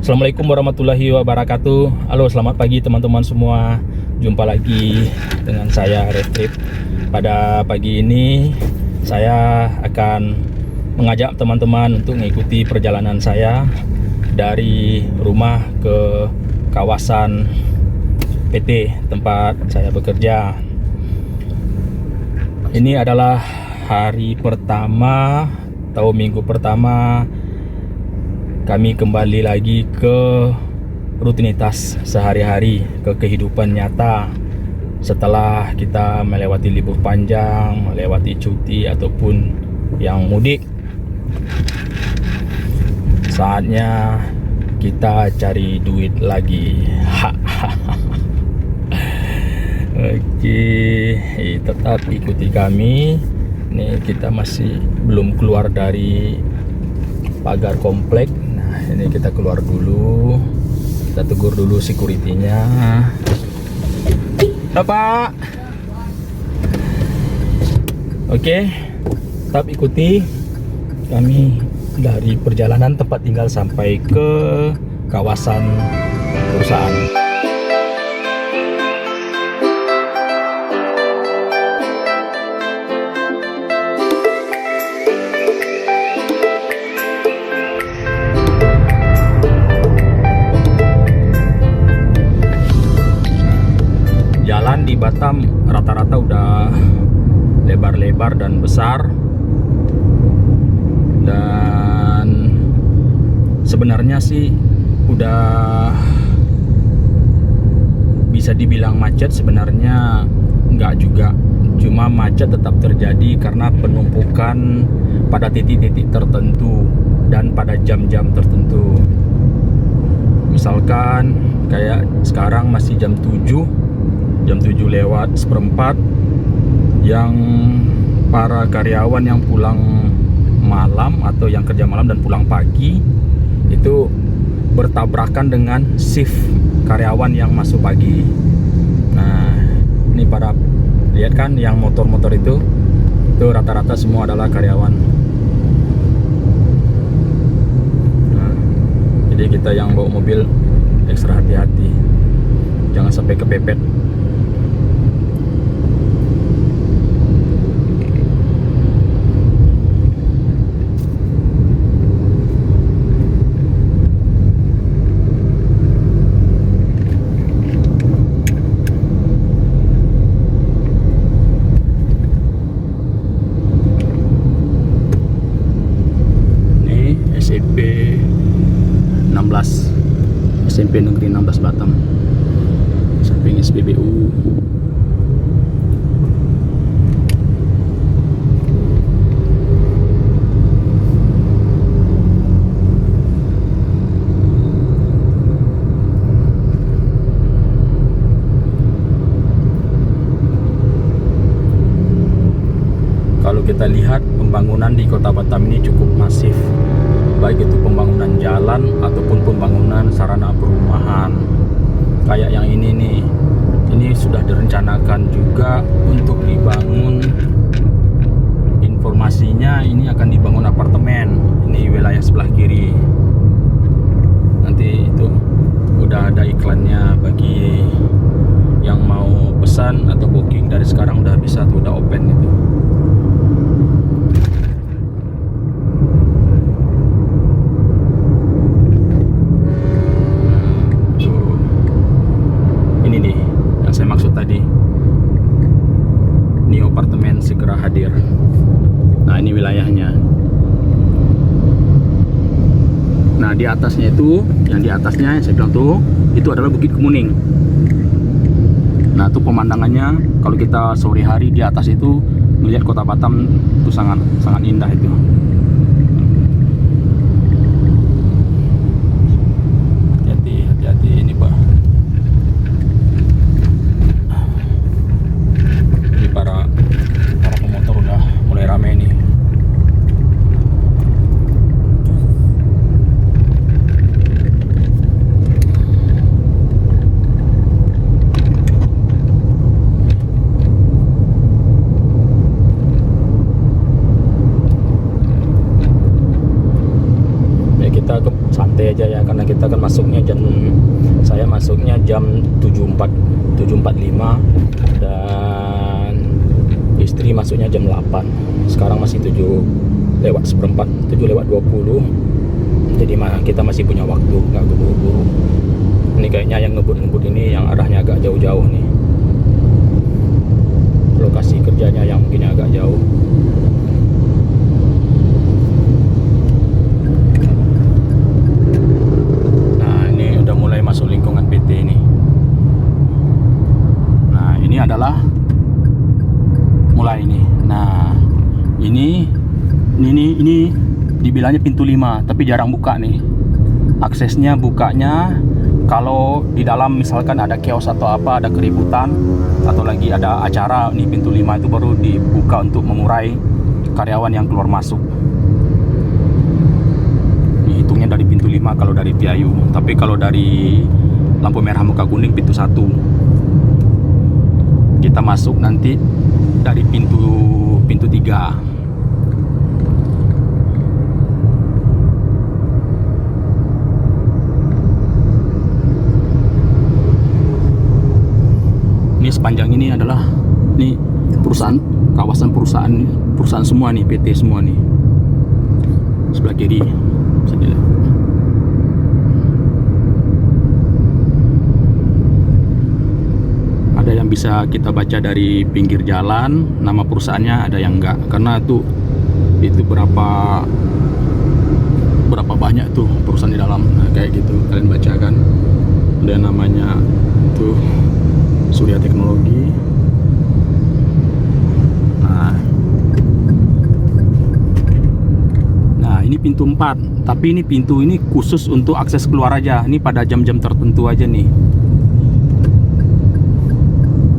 Assalamualaikum warahmatullahi wabarakatuh. Halo, selamat pagi teman-teman semua. Jumpa lagi dengan saya Retrip. Pada pagi ini saya akan mengajak teman-teman untuk mengikuti perjalanan saya dari rumah ke kawasan PT tempat saya bekerja. Ini adalah hari pertama atau minggu pertama kami kembali lagi ke rutinitas sehari-hari, ke kehidupan nyata setelah kita melewati libur panjang, melewati cuti ataupun yang mudik. Saatnya kita cari duit lagi. Oke, tetap ikuti kami. Ini kita masih belum keluar dari pagar komplek. Nah, ini kita keluar dulu. Kita tegur dulu security-nya. Pak. Oke, tetap ikuti kami dari perjalanan tempat tinggal sampai ke kawasan perusahaan. Jalan di Batam rata-rata udah lebar-lebar dan besar, dan sebenarnya sih udah bisa dibilang macet. Sebenarnya enggak juga, cuma macet tetap terjadi karena penumpukan pada titik-titik tertentu dan pada jam-jam tertentu. Misalkan kayak sekarang masih jam 7 lewat seperempat, yang para karyawan yang pulang malam atau yang kerja malam dan pulang pagi itu bertabrakan dengan shift karyawan yang masuk pagi. Nah, ini para lihat kan yang motor-motor itu rata-rata semua adalah karyawan. Nah, jadi kita yang bawa mobil ekstra hati-hati, jangan sampai kepepet. SMP Negeri 16 Batam, samping SPBU. Kalau kita lihat pembangunan di Kota Batam ini cukup masif, baik itu pembangunan jalan ataupun pembangunan sarana perumahan. Kayak yang ini nih, ini sudah direncanakan juga untuk dibangun. Informasinya ini akan dibangun apartemen. Ini wilayah sebelah kiri. Nanti itu udah ada iklannya, bagi yang mau pesan atau booking dari sekarang udah bisa tuh, udah open itu. Tadi Neo Apartemen segera hadir. Nah, ini wilayahnya. Nah, di atasnya itu, yang di atasnya yang saya bilang tuh, itu adalah Bukit Kemuning. Nah, itu pemandangannya kalau kita sore hari di atas itu melihat Kota Batam itu sangat indah itu. Hati-hati ini, Pak. Para pemotor udah mulai rame nih. saya masuknya jam 7.45 dan istri masuknya jam 8. Sekarang masih 7:04, 7:20. Jadi kita masih punya waktu, nggak keburu-buru. Ini kayaknya yang ngebut-ngebut ini yang arahnya agak jauh-jauh nih. Lokasi kerjanya yang mungkin agak jauh. Nah, ini udah mulai masuk lingkungan PT ini. Nah, ini adalah mulai ini. Nah, ini dibilangnya pintu 5, tapi jarang buka nih. Aksesnya bukanya kalau di dalam misalkan ada chaos atau apa, ada keributan atau lagi ada acara, nih pintu 5 itu baru dibuka untuk mengurai karyawan yang keluar masuk. Ini hitungnya dari pintu 5 kalau dari Piayu, tapi kalau dari lampu merah muka kuning pintu 1. Kita masuk nanti dari pintu 3. Ini sepanjang ini adalah perusahaan, kawasan perusahaan semua nih, PT semua nih. Sebelah kiri bisa dilihat. Ada yang bisa kita baca dari pinggir jalan, nama perusahaannya, ada yang enggak, karena itu berapa banyak tuh perusahaan di dalam. Nah, kayak gitu kalian baca kan. Ada namanya tuh Surya Teknologi. Nah, ini pintu 4, tapi ini pintu ini khusus untuk akses keluar aja. Ini pada jam-jam tertentu aja nih.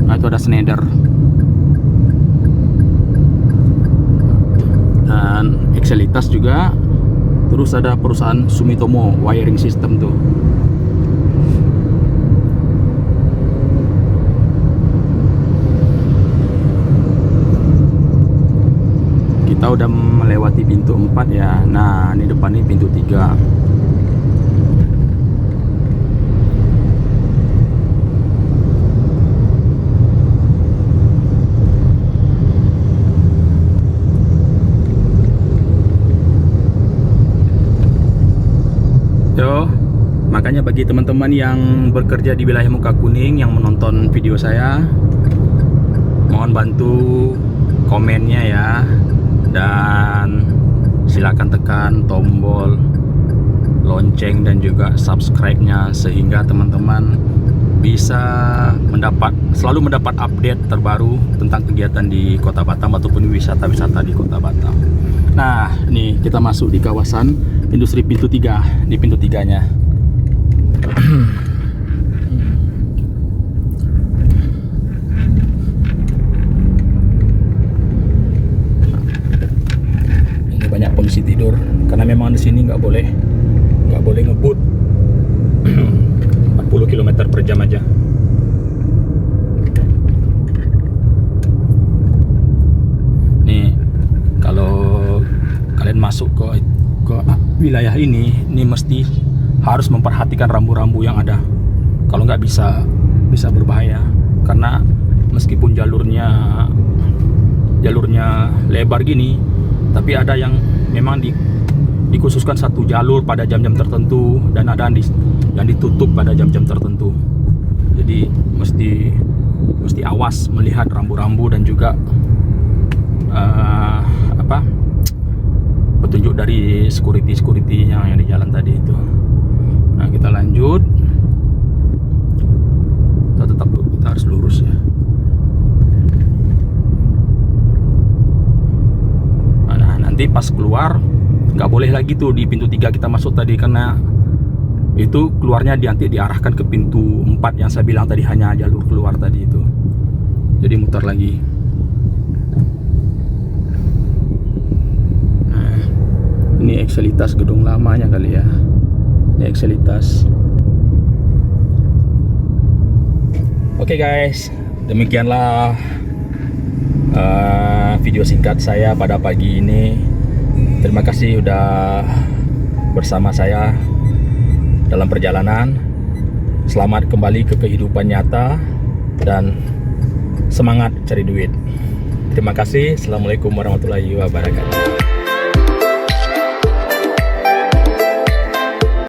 Nah, itu ada Schneider dan Excelitas juga. Terus ada perusahaan Sumitomo wiring system tuh. Kita udah melewati pintu 4 ya. Nah, ini depan ini pintu 3. Yo, makanya bagi teman-teman yang bekerja di wilayah muka kuning yang menonton video saya, mohon bantu komennya ya. Dan silakan tekan tombol lonceng dan juga subscribe-nya sehingga teman-teman bisa selalu mendapat update terbaru tentang kegiatan di Kota Batam ataupun wisata-wisata di Kota Batam. Nah, nih kita masuk di kawasan industri pintu 3, di pintu 3-nya. Banyak polisi tidur karena memang di sini nggak boleh ngebut 40 km per jam aja. Nih kalau kalian masuk ke wilayah ini mesti harus memperhatikan rambu-rambu yang ada. Kalau nggak bisa berbahaya, karena meskipun jalurnya lebar gini, tapi ada yang memang dikhususkan satu jalur pada jam-jam tertentu dan ada yang ditutup pada jam-jam tertentu. Jadi mesti awas melihat rambu-rambu dan juga petunjuk dari security yang di jalan tadi itu. Nah, kita lanjut. Kita harus lurus ya. Nanti pas keluar nggak boleh lagi tuh di pintu 3 kita masuk tadi, karena itu keluarnya nanti diarahkan ke pintu 4 yang saya bilang tadi, hanya jalur keluar tadi itu. Jadi muter lagi. Nah, ini Excelitas gedung lamanya kali ya. Ini Excelitas. Oke guys, demikianlah video singkat saya pada pagi ini. Terima kasih udah bersama saya dalam perjalanan. Selamat kembali ke kehidupan nyata dan semangat cari duit. Terima kasih. Assalamualaikum warahmatullahi wabarakatuh.